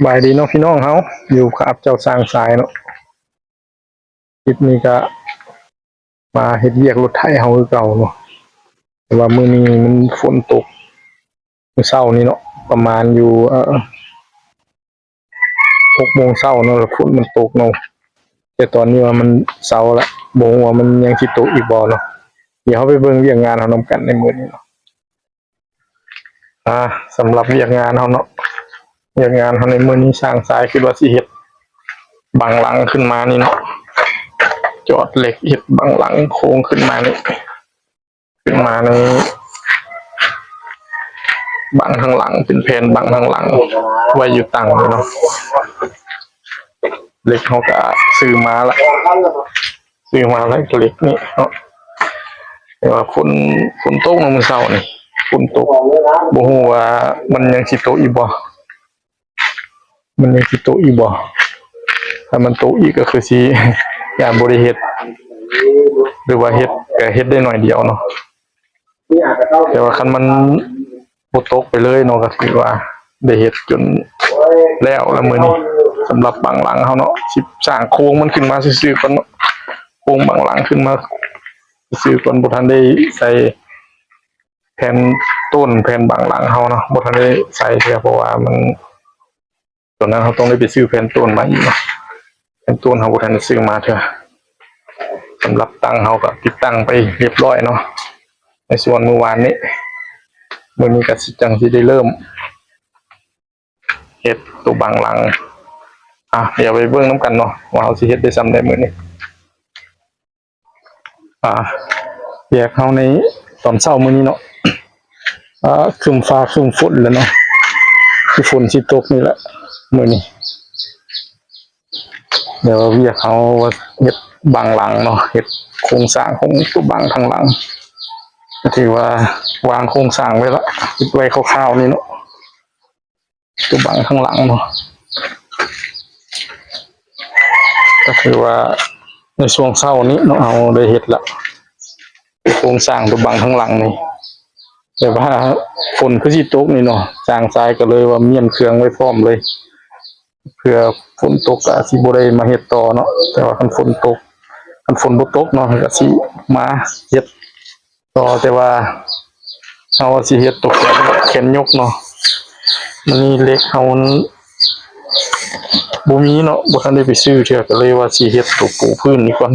บายดีเนาะพี่น้องเฮาอยู่กับเจ้าสร้างสายเนาะคลิปนี้ก็มาเฮ็ดเวียกรถไถเฮาคือเก่าเนาะแต่ว่ามื้อนี้มันฝนตกมื้อเช้านี้เนาะประมาณอยู่6โมงเช้าเนาะแล้วฝนมันตกเนาะแต่ตอนนี้ว่ามันเช้าละบ่ฮู้ว่ามันยังสิตกอีกบ่เนาะเดี๋ยวเฮาไปเบิ่งเวียกงานเฮานำกันในมื้อนี้เนาะสำหรับเวียกงานเฮาเนาะเวียกงานเฮาในมื้อนี้สร้างสายคิดว่าสิเฮ็ดบังหลังขึ้นมานี่เนาะจอดเหล็กเฮ็ดบังหลังโค้งขึ้นมานี่ขึ้นมาในบังข้างหลังเป็นแผ่นบังข้างหลังไว้อยู่ตั้งเลยเนาะเหล็กเขาก็ซื้อมาแล้วเหล็กนี่เนาะแต่ว่าฝนตกมื้อเช้านี่ฝนตกบ่ฮู้ว่ามันยังสิตกอีกบ่ถ้ามันตกอีกก็คือสิย่านบ่ได้เฮ็ดหรือว่าเฮ็ดก็เฮ็ดได้หน่อยเดียวเนาะแต่ว่าคันมันบ่ตกไปเลยเนาะก็ถือว่าได้เฮ็ดจนแล้วมื้อนี้สำหรับบังหลังเฮาเนาะสิสร้างโครงมันขึ้นมาซื่อๆก่อนเนาะโครงบังหลังขึ้นมาซื่อๆก่อนบ่ทันได้ใส่แผ่นต้นแผ่นบังหลังเฮาเนาะบ่ทันได้ใส่เสียเพราะว่ามันตอนนั้นเฮาต้องได้ไปซื้อแผ่นต้นมาอีกเนาะแผ่นต้นเฮาบ่ทันได้ซื้อมาเทื่อสำหรับตั้งเฮาก็ติดตั้งไปเรียบร้อยเนาะในส่วนเมื่อวานนี้มื้อนี้ก็สิจังสิได้เริ่มเฮ็ดตัวบังหลังเดี๋ยวไปเบิ่งนำกันเนาะว่าเฮาสิเฮ็ดได้ส่ำใดมื้อนี้แยกเฮาในตอนเช้ามื้อนี้เนาะครึ้มฟ้าครึ้มฝนแล้วเนาะคือฝนสิตกนี่แหละมื้อนี้เดี๋ยวเวียกเฮาเฮ็ดบังหลังเนาะเฮ็ดโครงสร้างของตัวบังข้างหลังก็ถือว่าวางโครงสร้างไว้ละคิดไว้คร่าวๆนี่เนาะตัวบังข้างหลังเนาะก็คือว่าในช่วงเช้านี้เนาะเอาได้เฮ็ดละโครงสร้างตัวบังข้างหลังนี่แต่ว่าฝนคือสิตกนี่เนาะสร้างทรายก็เลยว่าเมียนเครื่องไว้พร้อมเลยเพื่อฝนตกก็สิบ่ได้มาเฮ็ดต่อเนาะแต่ว่าคันฝนบ่ตกเนาะก็สิมาเฮ็ดต่อแต่ว่าเฮาสิเฮ็ดตกแขนยกเนาะมันนี่เหล็กเฮาบ่มีเนาะบ่ทันได้ไปซื้อเทื่อก็เลยว่าสิเฮ็ดตัวปูพื้นนี่ก่อน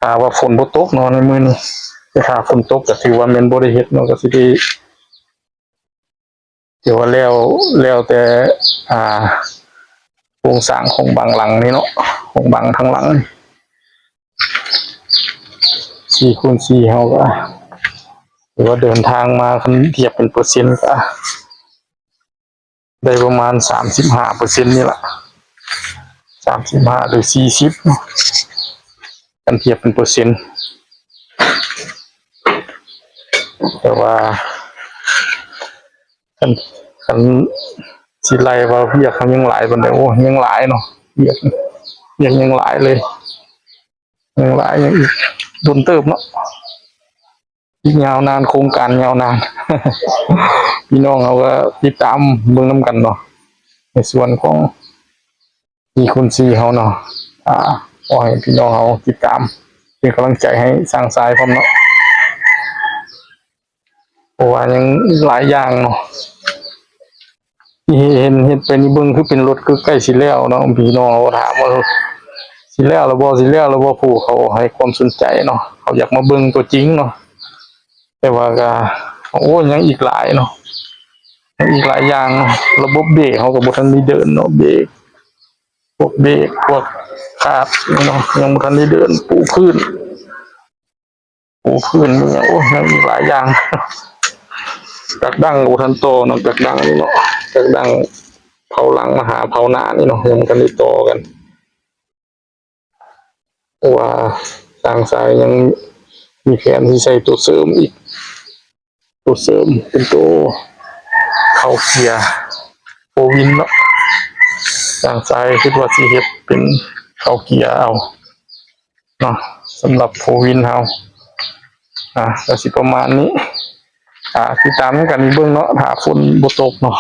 ถ้าว่าฝนบ่ตกเนาะในมื้อนี้แต่ถ้าฝนตกก็ถือว่าแม่นบ่ได้เฮ็ดเนาะก็สิได้เดี๋ยวว่าแล้วแต่โครงสร้างของบังหลังนี่เนาะของบังข้างหลัง4x4เฮาก็หรือว่าเดินทางมาคันเทียบเป็นเปอร์เซ็นต์ก็ได้ประมาณ 35% นี่ล่ะ35หรือ40เนาะกันเทียบเป็นเปอร์เซ็นต์แต่ว่าคันสิไล่ว่าเวียกเขายังหลายปานใดโอ้ยังหลายเนาะเวียกยังหลายเลยยังหลายยังอีกโดนเติบเนาะอีกยาวนานโครงการยาวนานพี่น้องเขาก็ติดตามเบิ่งนำกันเนาะในส่วนของ4x4เฮาเนาะขอให้พี่น้องเขาติดตามเป็นกำลังใจให้สร้างสายพร้อมเนาะเพราะว่ายังหลายอย่างเนาะที่เห็นไปนี่เบิ่งคือเป็นรถคือใกล้สิแล้วเนาะพี่น้องเขาถามว่าสิแล้วหรือบ่ผู้เขาให้ความสนใจเนาะเขาอยากมาเบิ่งตัวจริงเนาะแต่ว่าก็ยังอีกหลายเนาะยังอีกหลายอย่างระบบเบรกเขาก็บ่ทันได้เดินเนาะเบรกพวกเบรกพวกคาดเนาะยังบ่ทันได้เดินปูพื้นยังอีกหลายอย่างจักดังบ่ทันโตเนาะจักดังนี่เนาะจักดังเผาหลังมาหาเผาหน้านี่เนาะยังบ่ทันได้โตกันว่าสร้างสายยังมีแผนที่ใช้ตัวเสริมอีกตัวเสริมเป็นตัวเข้าเกียร์โฟวินเนาะสร้างสายคิดว่าสิเฮ็ดเป็นเข้าเกียร์เอาเนาะสำหรับโฟวินเฮาก็สิประมาณนี้ติดตามกันเบิ่งเนาะถ้าฝนบ่ตกเนาะ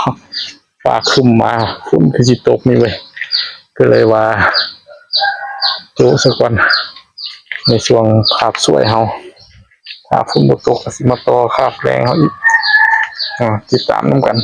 ฝ ฟ้าครึ้มมาฝนคือสิตกนี่เว้ยก็เลยว่าโจสักวันในช่วงคาบสวยเฮาถ้าฝนบ่ตกก็สิมาต่อคาบแรงเฮาอีกติดตามนํกัน